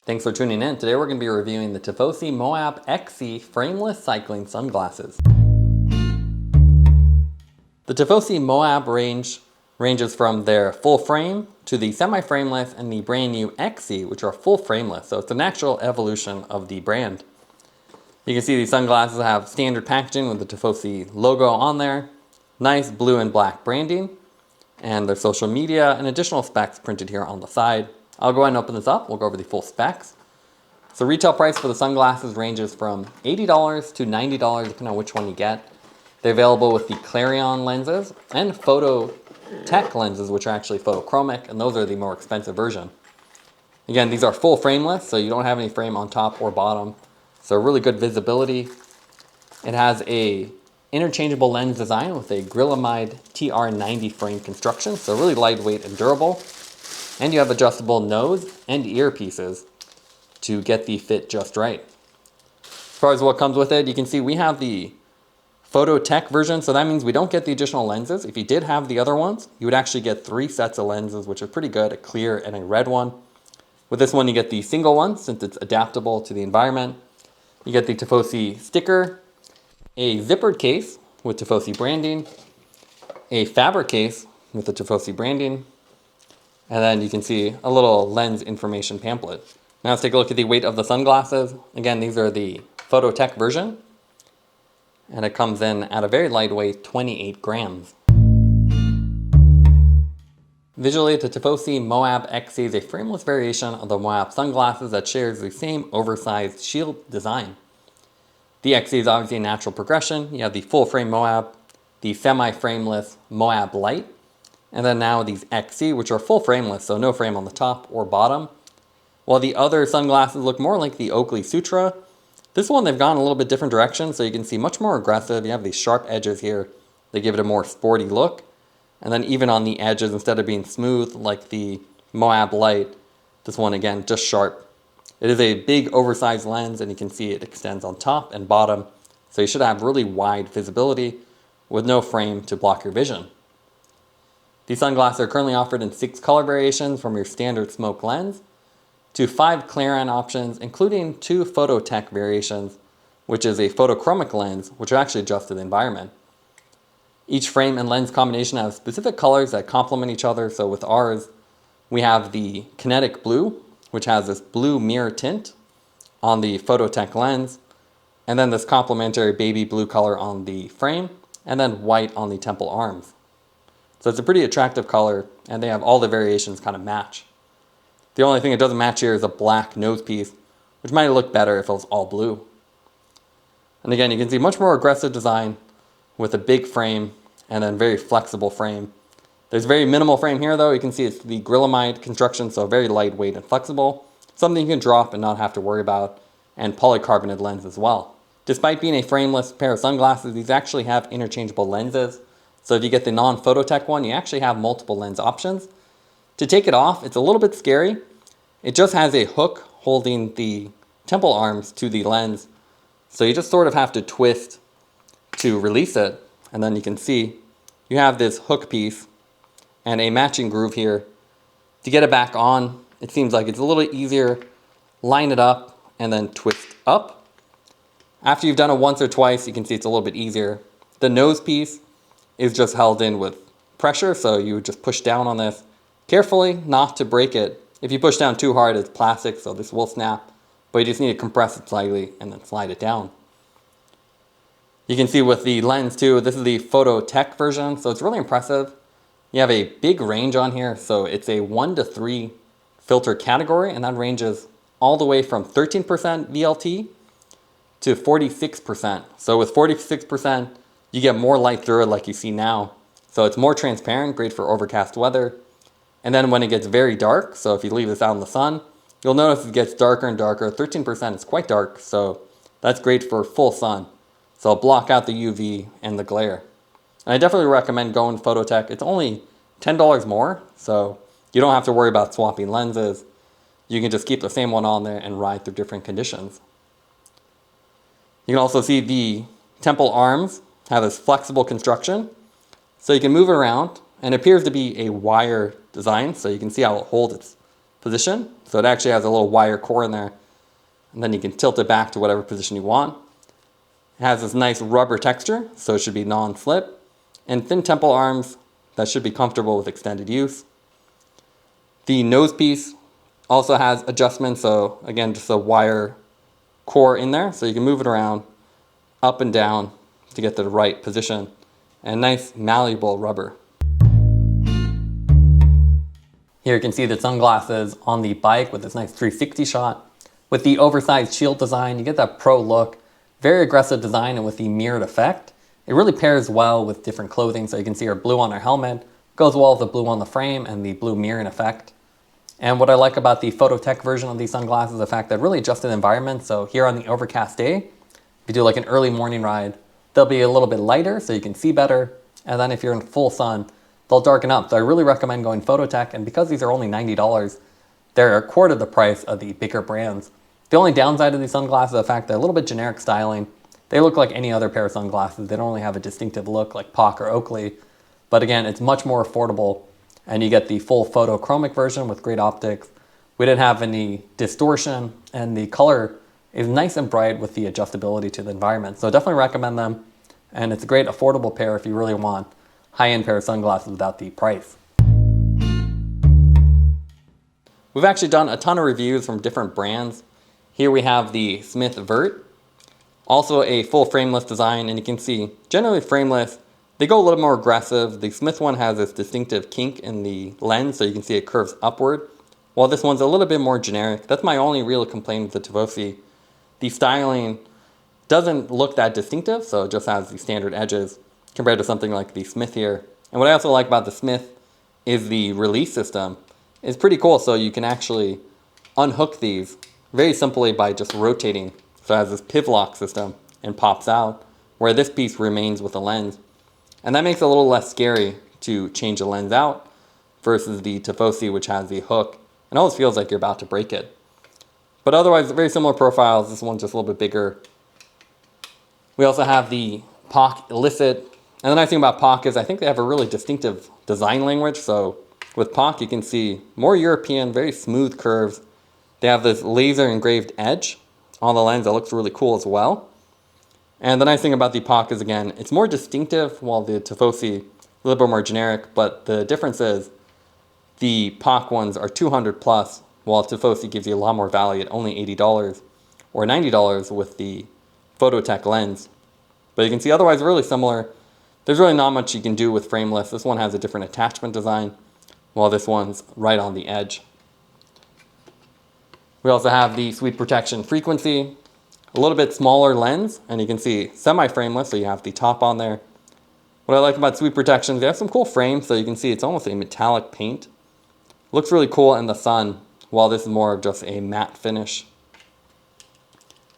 Thanks for tuning in. Today we're going to be reviewing the Tifosi Moab XC frameless cycling sunglasses. The Tifosi Moab ranges from their full frame to the semi-frameless and the brand new XC, which are full frameless. So it's a natural evolution of the brand. You can see these sunglasses have standard packaging with the Tifosi logo on there, nice blue and black branding, and their social media and additional specs printed here on the side. I'll go ahead and open this up. We'll go over the full specs. So retail price for the sunglasses ranges from $80 to $90, depending on which one you get. They're available with the Clarion lenses and Phototec lenses, which are actually photochromic, and those are the more expensive version. Again, these are full frameless, so you don't have any frame on top or bottom. So really good visibility. It has a interchangeable lens design with a Grilamid TR-90 frame construction, so really lightweight and durable. And you have adjustable nose and ear pieces to get the fit just right. As far as what comes with it, you can see we have the Phototec version, so that means we don't get the additional lenses. If you did have the other ones, you would actually get 3 sets of lenses, which are pretty good, a clear and a red one. With this one, you get the single one, since it's adaptable to the environment. You get the Tifosi sticker, a zippered case with Tifosi branding, a fabric case with the Tifosi branding, and then you can see a little lens information pamphlet. Now let's take a look at the weight of the sunglasses. Again, these are the Phototec version, and it comes in at a very lightweight 28 grams. Visually, the Tifosi Moab XC is a frameless variation of the Moab sunglasses that shares the same oversized shield design. The XC is obviously a natural progression. You have the full frame Moab, the semi-frameless Moab Lite, and then now these XC, which are full frameless, so no frame on the top or bottom. While the other sunglasses look more like the Oakley Sutra, this one they've gone a little bit different direction, so you can see much more aggressive. You have these sharp edges here. They give it a more sporty look. And then even on the edges, instead of being smooth like the Moab Lite, this one again, just sharp. It is a big oversized lens, and you can see it extends on top and bottom. So you should have really wide visibility with no frame to block your vision. These sunglasses are currently offered in 6 color variations, from your standard smoke lens to 5 Clarion options, including 2 Phototec variations, which is a photochromic lens, which will actually adjust to the environment. Each frame and lens combination has specific colors that complement each other. So with ours, we have the Kinetic Blue, which has this blue mirror tint on the Phototec lens, and then this complementary baby blue color on the frame, and then white on the temple arms. So it's a pretty attractive color, and they have all the variations kind of match. The only thing that doesn't match here is a black nose piece, which might look better if it was all blue. And again, you can see much more aggressive design with a big frame and then very flexible frame. There's very minimal frame here though. You can see it's the Grilamid construction, so very lightweight and flexible. Something you can drop and not have to worry about, and polycarbonate lens as well. Despite being a frameless pair of sunglasses, these actually have interchangeable lenses. So if you get the non-Phototec one, you actually have multiple lens options. To take it off, it's a little bit scary. It just has a hook holding the temple arms to the lens. So you just sort of have to twist to release it. And then you can see you have this hook piece and a matching groove here. To get it back on, it seems like it's a little easier. Line it up and then twist up. After you've done it once or twice, you can see it's a little bit easier. The nose piece is just held in with pressure, so you would just push down on this carefully, not to break it. If you push down too hard, it's plastic, so this will snap, but you just need to compress it slightly and then slide it down. You can see with the lens too, this is the Phototec version, so it's really impressive. You have a big range on here, so it's a 1 to 3 filter category, and that ranges all the way from 13% VLT to 46%. So with 46%, you get more light through it like you see now. So it's more transparent, great for overcast weather. And then when it gets very dark, so if you leave this out in the sun, you'll notice it gets darker and darker. 13% is quite dark, so that's great for full sun. So it'll block out the UV and the glare. And I definitely recommend going Phototec. It's only $10 more, so you don't have to worry about swapping lenses. You can just keep the same one on there and ride through different conditions. You can also see the temple arms have this flexible construction, so you can move it around, and it appears to be a wire design, so you can see how it holds its position. So it actually has a little wire core in there. And then you can tilt it back to whatever position you want. It has this nice rubber texture, so it should be non-slip. And thin temple arms that should be comfortable with extended use. The nose piece also has adjustments, so again, just a wire core in there, so you can move it around up and down to get the right position. And nice malleable rubber. Here you can see the sunglasses on the bike with this nice 360 shot. With the oversized shield design, you get that pro look. Very aggressive design, and with the mirrored effect, it really pairs well with different clothing. So you can see our blue on our helmet, goes well with the blue on the frame and the blue mirroring effect. And what I like about the Fototec version of these sunglasses is the fact that really adjusted environment. So here on the overcast day, if you do like an early morning ride, they'll be a little bit lighter so you can see better. And then if you're in full sun, they'll darken up. So I really recommend going Fototec. And because these are only $90, they're a quarter the price of the bigger brands. The only downside of these sunglasses is the fact they're a little bit generic styling. They look like any other pair of sunglasses. They don't really have a distinctive look like POC or Oakley. But again, it's much more affordable. And you get the full photochromic version with great optics. We didn't have any distortion, and the color is nice and bright with the adjustability to the environment. So definitely recommend them. And it's a great affordable pair if you really want high-end pair of sunglasses without the price. We've actually done a ton of reviews from different brands. Here we have the Smith Vert, also a full frameless design, and you can see generally frameless, they go a little more aggressive. The Smith one has this distinctive kink in the lens, so you can see it curves upward, while this one's a little bit more generic. That's my only real complaint with the Tifosi. The styling doesn't look that distinctive, so it just has the standard edges compared to something like the Smith here. And what I also like about the Smith is the release system. It's pretty cool, so you can actually unhook these very simply by just rotating. So it has this pivlock system and pops out, where this piece remains with the lens. And that makes it a little less scary to change the lens out versus the Tifosi, which has the hook and always feels like you're about to break it. But otherwise, very similar profiles. This one's just a little bit bigger. We also have the POC Illicit. And the nice thing about POC is I think they have a really distinctive design language. So with POC, you can see more European, very smooth curves. They have this laser engraved edge on the lens that looks really cool as well. And the nice thing about the POC is, again, it's more distinctive, while the Tifosi a little bit more generic. But the difference is the POC ones are 200 plus, while Tifosi gives you a lot more value at only $80 or $90 with the Phototec lens. But you can see otherwise really similar. There's really not much you can do with frameless. This one has a different attachment design, while this one's right on the edge. We also have the Sweep Protection Frequency. A little bit smaller lens, and you can see semi-frameless, so you have the top on there. What I like about Sweep Protection, they have some cool frames, so you can see it's almost a metallic paint. Looks really cool in the sun, while this is more of just a matte finish.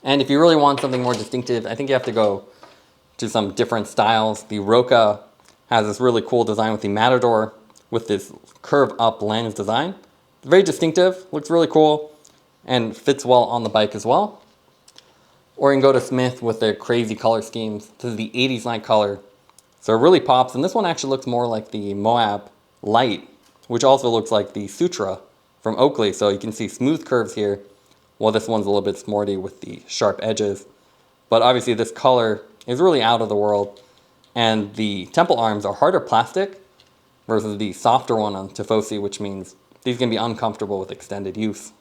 And if you really want something more distinctive, I think you have to go to some different styles. The ROKA has this really cool design with the Matador, with this curve up lens design. Very distinctive, looks really cool, and fits well on the bike as well. Or you can go to Smith with their crazy color schemes. This is the 80s night color. So it really pops. And this one actually looks more like the Moab Lite, which also looks like the Sutra from Oakley. So you can see smooth curves here, while this one's a little bit sporty with the sharp edges. But obviously this color is really out of the world. And the temple arms are harder plastic versus the softer one on Tifosi, which means these can be uncomfortable with extended use.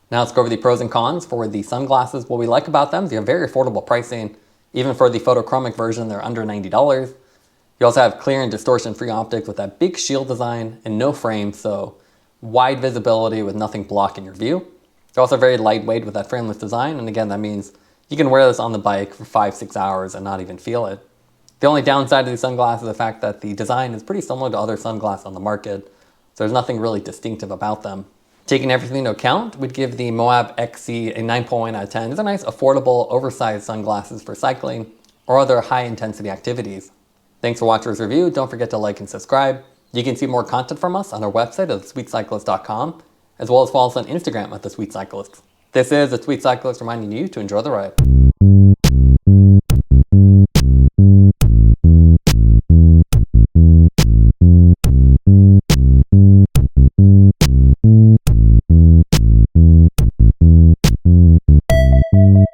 Now let's go over the pros and cons for the sunglasses. What we like about them is you have very affordable pricing. Even for the photochromic version, they're under $90. You also have clear and distortion-free optics with that big shield design and no frame, so wide visibility with nothing blocking your view. They're also very lightweight with that frameless design, and again, that means you can wear this on the bike for 5-6 hours and not even feel it. The only downside of these sunglasses is the fact that the design is pretty similar to other sunglasses on the market, so there's nothing really distinctive about them. Taking everything into account, we'd give the Moab XC a 9.1 out of 10. These are nice, affordable, oversized sunglasses for cycling or other high-intensity activities. Thanks for watching this review. Don't forget to like and subscribe. You can see more content from us on our website at thesweetcyclist.com, as well as follow us on Instagram at thesweetcyclist. This is The Sweet Cyclist reminding you to enjoy the ride. you.